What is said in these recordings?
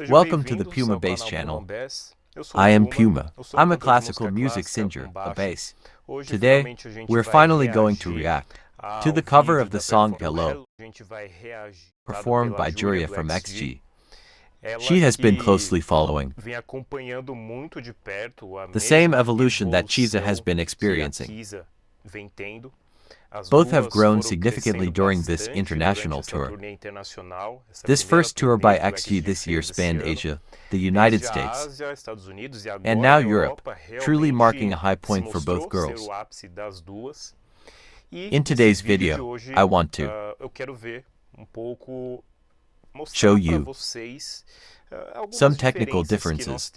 Welcome to the Puma Bass channel. I am Puma. I'm a classical music singer, a bass. Today, we're finally going to react to the cover of the song Hello, performed by Juria from XG. She has been closely following the same evolution that Chiza has been experiencing. Both have grown significantly during this international tour. This first tour by XG this year spanned Asia, the United States, and now Europe, truly marking a high point for both girls. In today's video, I want to show you some technical differences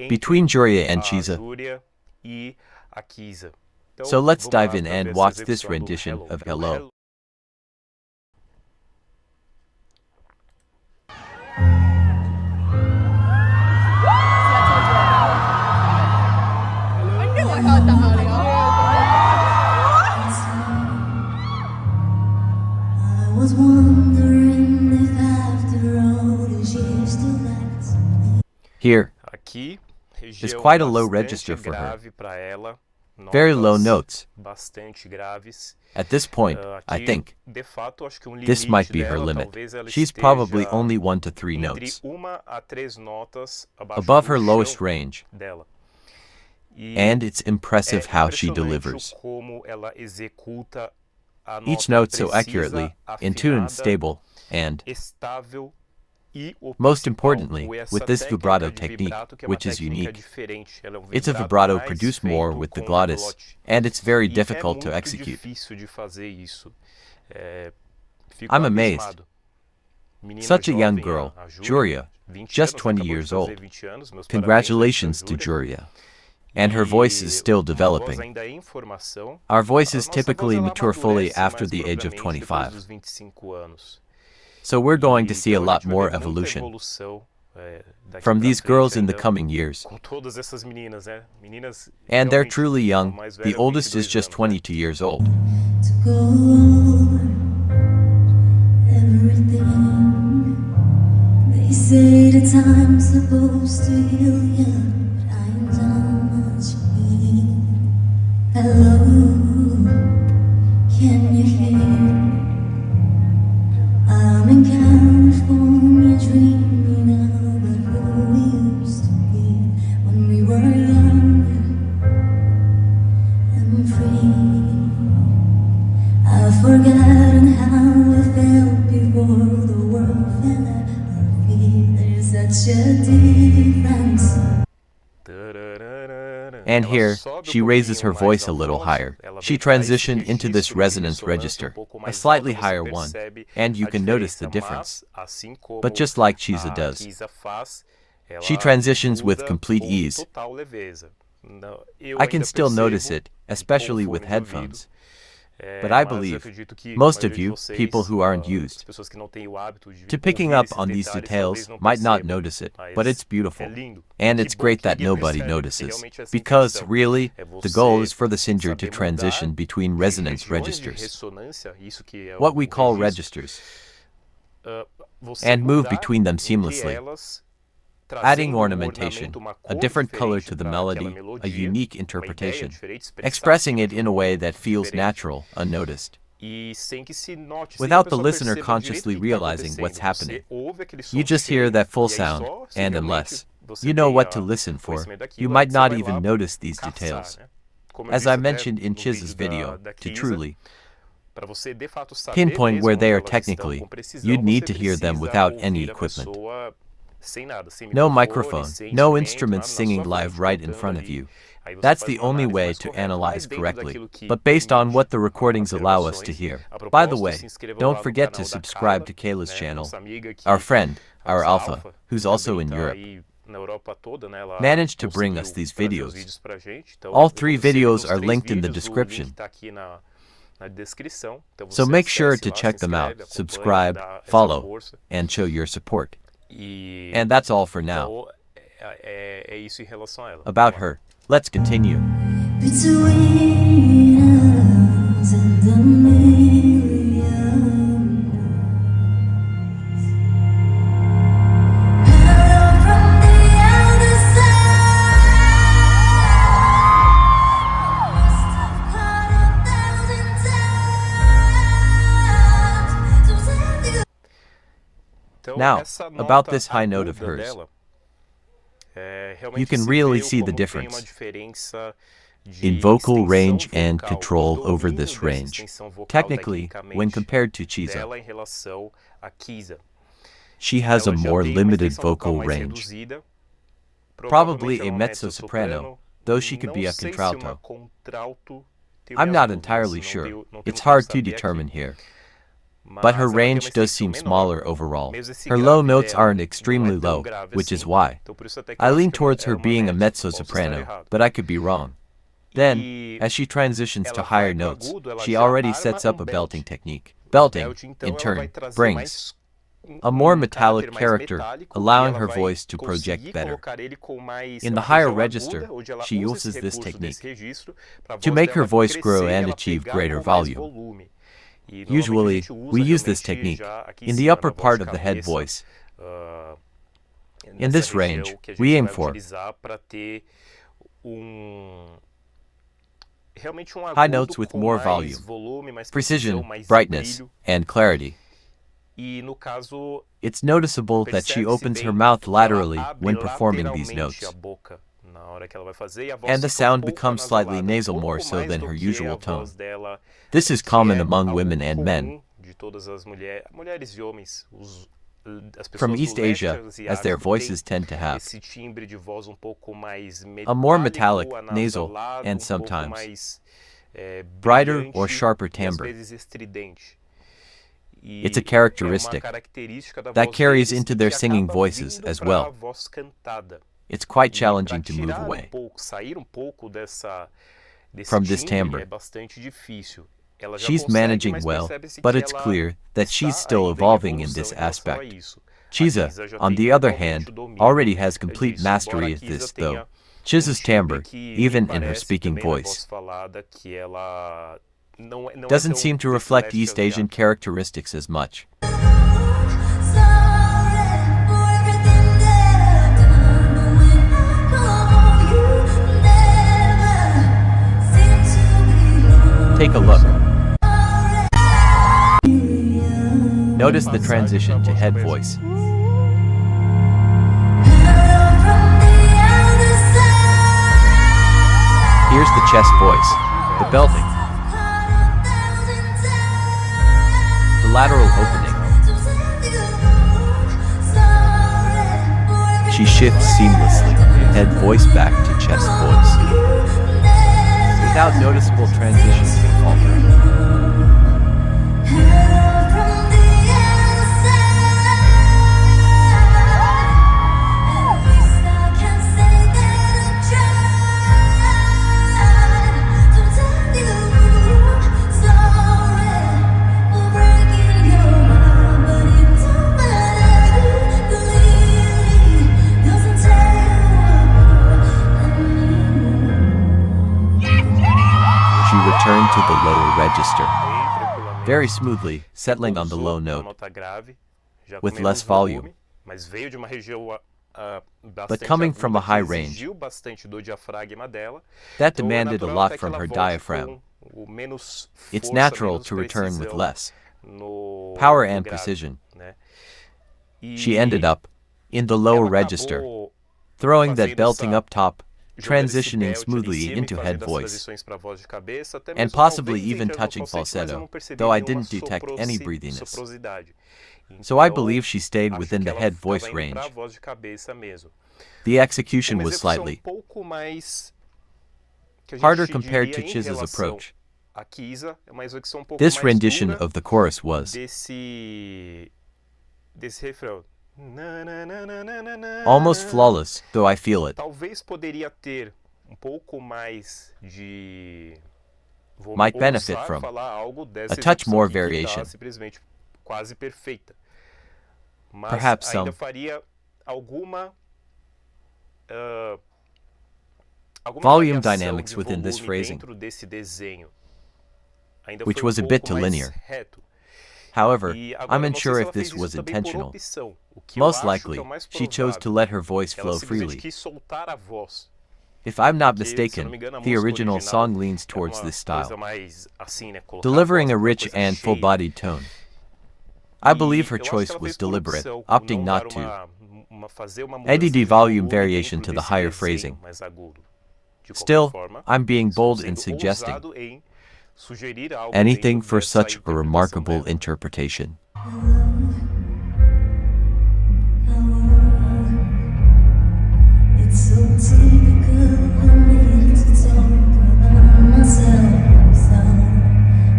between Juria and Chiza. So let's dive in and watch this rendition of Hello. I was wondering if after all these years still left me. Here is quite a low register for her. Very low notes. At this point, I think this might be her limit. She's probably only 1 to 3 notes above her lowest range. And it's impressive how she delivers each note so accurately, in tune, stable, and most importantly, with this vibrato technique, which is unique. It's a vibrato produced more with the glottis, and it's very difficult to execute. I'm amazed. Such a young girl, Juria, just 20 years old. Congratulations to Juria. And her voice is still developing. Our voices typically mature fully after the age of 25. So we're going to see a lot more evolution from these girls in the coming years. And they're truly young. The oldest is just 22 years old. To go over everything. They say the time's supposed to heal you, but I ain't done much healing. Hello, can you hear? I'm in California dreaming about who we used to be when we were younger and free. I've forgotten how I felt before the world fell at our feet. There's such a difference. And here, she raises her voice a little higher. She transitioned into this resonance register, a slightly higher one, and you can notice the difference. But just like Chiza does, she transitions with complete ease. I can still notice it, especially with headphones. But I believe most of you, people who aren't used to picking up on these details, might not notice it, but it's beautiful. And it's great that nobody notices, because really, the goal is for the singer to transition between resonance registers, what we call registers, and move between them seamlessly, adding ornamentation, a different color to the melody, a unique interpretation, expressing it in a way that feels natural, unnoticed, without the listener consciously realizing what's happening. You just hear that full sound, and unless you know what to listen for, you might not even notice these details. As I mentioned in Chiza's video, to truly pinpoint where they are technically, you'd need to hear them without any equipment. No microphone, no instruments singing live right in front of you. That's the only way to analyze correctly, but based on what the recordings allow us to hear. By the way, don't forget to subscribe to Kayla's channel. Our friend, our Alpha, who's also in Europe, managed to bring us these videos. All 3 videos are linked in the description. So make sure to check them out, subscribe, follow, and show your support. And that's all for now. About her, let's continue. Between us and a million Now, about this high note of hers. You can really see the difference in vocal range and control over this range. Technically, when compared to Chiza, she has a more limited vocal range. Probably a mezzo-soprano, though she could be a contralto. I'm not entirely sure, it's hard to determine here. But her range does seem smaller overall. Her low notes aren't extremely low, which is why I lean towards her being a mezzo-soprano, but I could be wrong. Then, as she transitions to higher notes, she already sets up a belting technique. Belting, in turn, brings a more metallic character, allowing her voice to project better. In the higher register, she uses this technique to make her voice grow and achieve greater volume. Usually, we use this technique in the upper part of the head voice. In this range, we aim for high notes with more volume, precision, brightness, and clarity. It's noticeable that she opens her mouth laterally when performing these notes, and the sound becomes slightly nasal more so than her usual tone. This is common among women and men from East Asia, as their voices tend to have a more metallic, nasal, and sometimes brighter or sharper timbre. It's a characteristic that carries into their singing voices as well. It's quite challenging to move away from this timbre. She's managing well, but it's clear that she's still evolving in this aspect. Chiza, on the other hand, already has complete mastery of this though. Chiza's timbre, even in her speaking voice, doesn't seem to reflect East Asian characteristics as much. Take a look. Notice the transition to head voice. Here's the chest voice, the belting, the lateral opening. She shifts seamlessly from head voice back to chest voice, without noticeable transitions to faltering. Return to the lower register, very smoothly, settling on the low note, with less volume. But coming from a high range, that demanded a lot from her diaphragm. It's natural to return with less power and precision. She ended up in the lower register, throwing that belting up top, transitioning smoothly into head voice, and possibly even touching falsetto, though I didn't detect any breathiness. So I believe she stayed within the head voice range. The execution was slightly harder compared to Chiza's approach. This rendition of the chorus was almost flawless, though I feel it might benefit from a touch more variation. Perhaps some volume dynamics within this phrasing, which was a bit too linear. However, I'm unsure if this was intentional. Most likely, she chose to let her voice flow freely. If I'm not mistaken, the original song leans towards this style, delivering a rich and full-bodied tone. I believe her choice was deliberate, opting not to ADD volume variation to the higher phrasing. Still, I'm being bold in suggesting anything for such a remarkable interpretation. It's so typical of me to talk about myself, so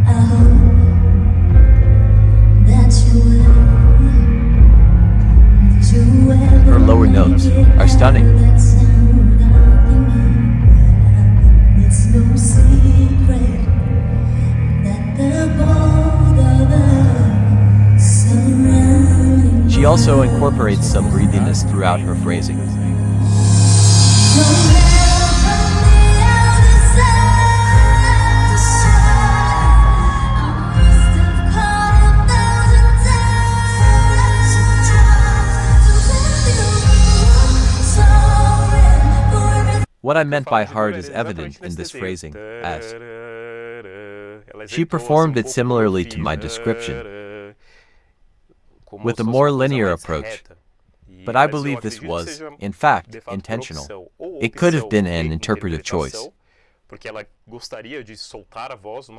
I hope that you will. Did you ever Her lower notes are stunning. that sound out in me? It's no secret that the both of us surrounding. She also incorporates some breathiness throughout her phrasing. What I meant by hard is evident in this phrasing, as she performed it similarly to my description, with a more linear approach. But I believe this was, in fact, intentional. It could have been an interpretive choice,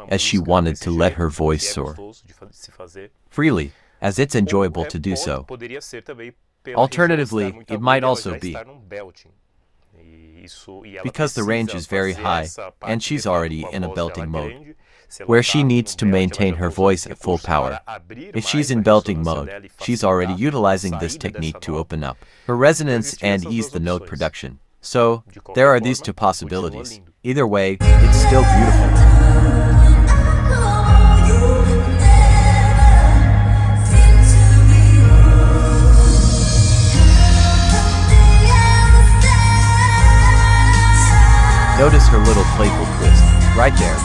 as she wanted to let her voice soar freely, as it's enjoyable to do so. Alternatively, it might also be because the range is very high, and she's already in a belting mode, where she needs to maintain her voice at full power. If she's in belting mode, she's already utilizing this technique to open up her resonance and ease the note production. So, there are these two possibilities. Either way, it's still beautiful. Notice her little playful twist, right there.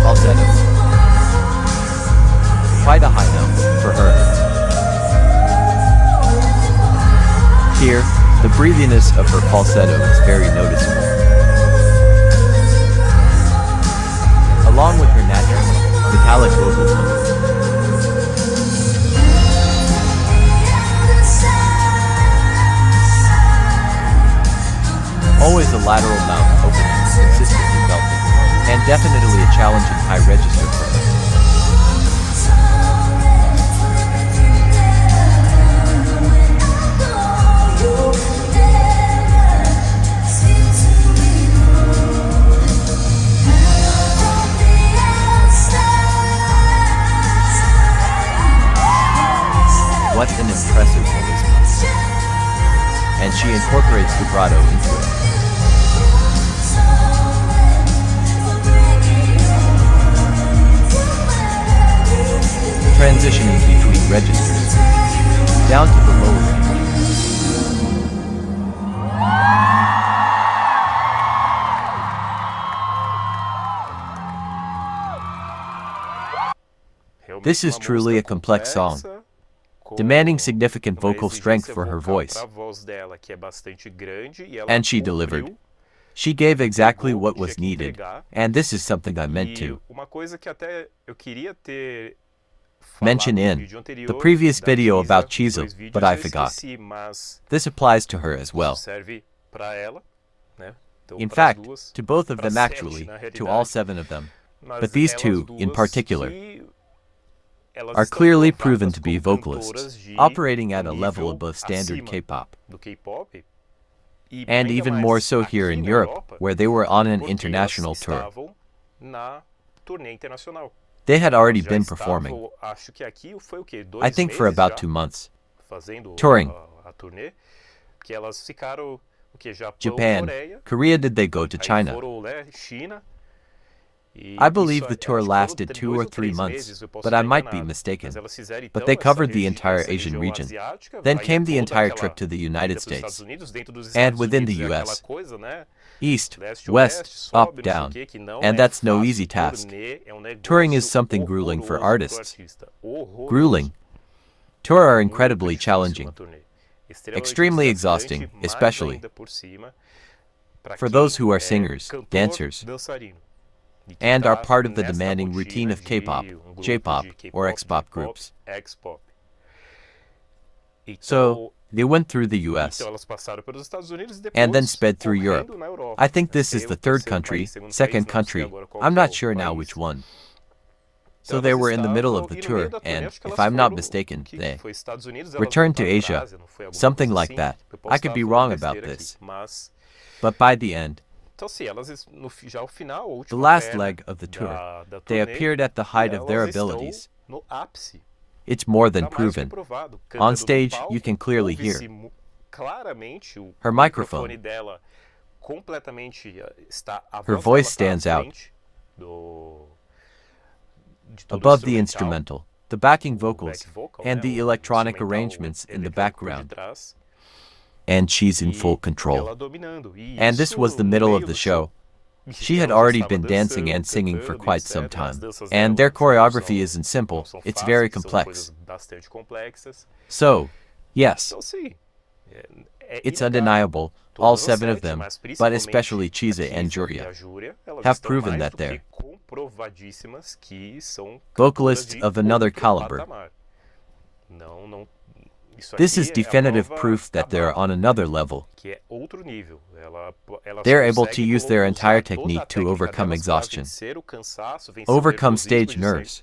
Falsetto. Quite a high note for her. Here, the breathiness of her falsetto is very noticeable, along with her natural, metallic vocal tone. Always a lateral mouth opening, consistently belting, and definitely a challenging high register for her. What an impressive charisma. And she incorporates vibrato into it. Transitioning between registers, down to the lower range. This is truly a complex song, demanding significant vocal strength for her voice. And she delivered. She gave exactly what was needed, and this is something I meant to mention in the previous video about Jpop, but I forgot. This applies to her as well. In fact, to both of them actually, to all 7 of them. But these 2, in particular, are clearly proven to be vocalists, operating at a level above standard K-pop. And even more so here in Europe, where they were on an international tour. They had already been performing, I think for about 2 months, touring. Japan, Korea, did they go to China? I believe the tour lasted 2 or 3 months, but I might be mistaken. But they covered the entire Asian region. Then came the entire trip to the United States. And within the US. East, west, up, down. And that's no easy task. Touring is something grueling for artists. Grueling. Tours are incredibly challenging. Extremely exhausting, especially for those who are singers, dancers, and are part of the demanding routine of K-pop, J-pop, or X-pop groups. So, they went through the US, and then sped through Europe. I think this is the third country, second country, I'm not sure now which one. So they were in the middle of the tour, and, if I'm not mistaken, they returned to Asia, something like that. I could be wrong about this. But by the end, the last leg of the tour, they appeared at the height of their abilities. It's more than proven. On stage, you can clearly hear her microphone. Her voice stands out above the instrumental, the backing vocals, and the electronic arrangements in the background. And she's in full control. And this was the middle of the show. She had already been dancing and singing for quite some time. And their choreography isn't simple, it's very complex. So, yes, it's undeniable, all 7 of them, but especially Chiza and Juria, have proven that they're vocalists of another caliber. This is definitive proof that they're on another level. They're able to use their entire technique to overcome exhaustion, overcome stage nerves,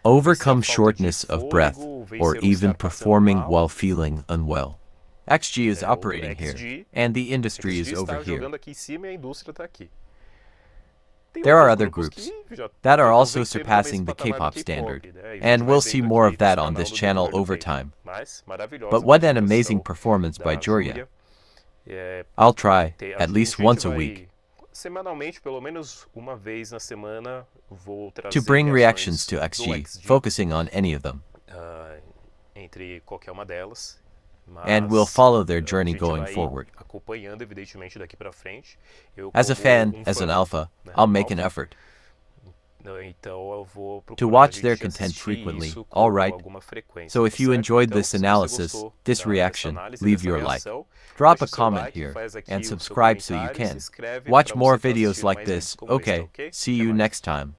overcome shortness of breath, or even performing while feeling unwell. XG is operating here, and the industry is over here. There are other groups that are also surpassing the K-pop standard, and we'll see more of that on this channel over time. But what an amazing performance by Juria. I'll try, at least once a week, to bring reactions to XG, focusing on any of them. And we'll follow their journey going forward. As a fan, as an alpha, I'll make an effort to watch their content frequently, alright? So if you enjoyed this analysis, this reaction, leave your like. Drop a comment here, and subscribe so you can watch more videos like this. Okay, see you next time.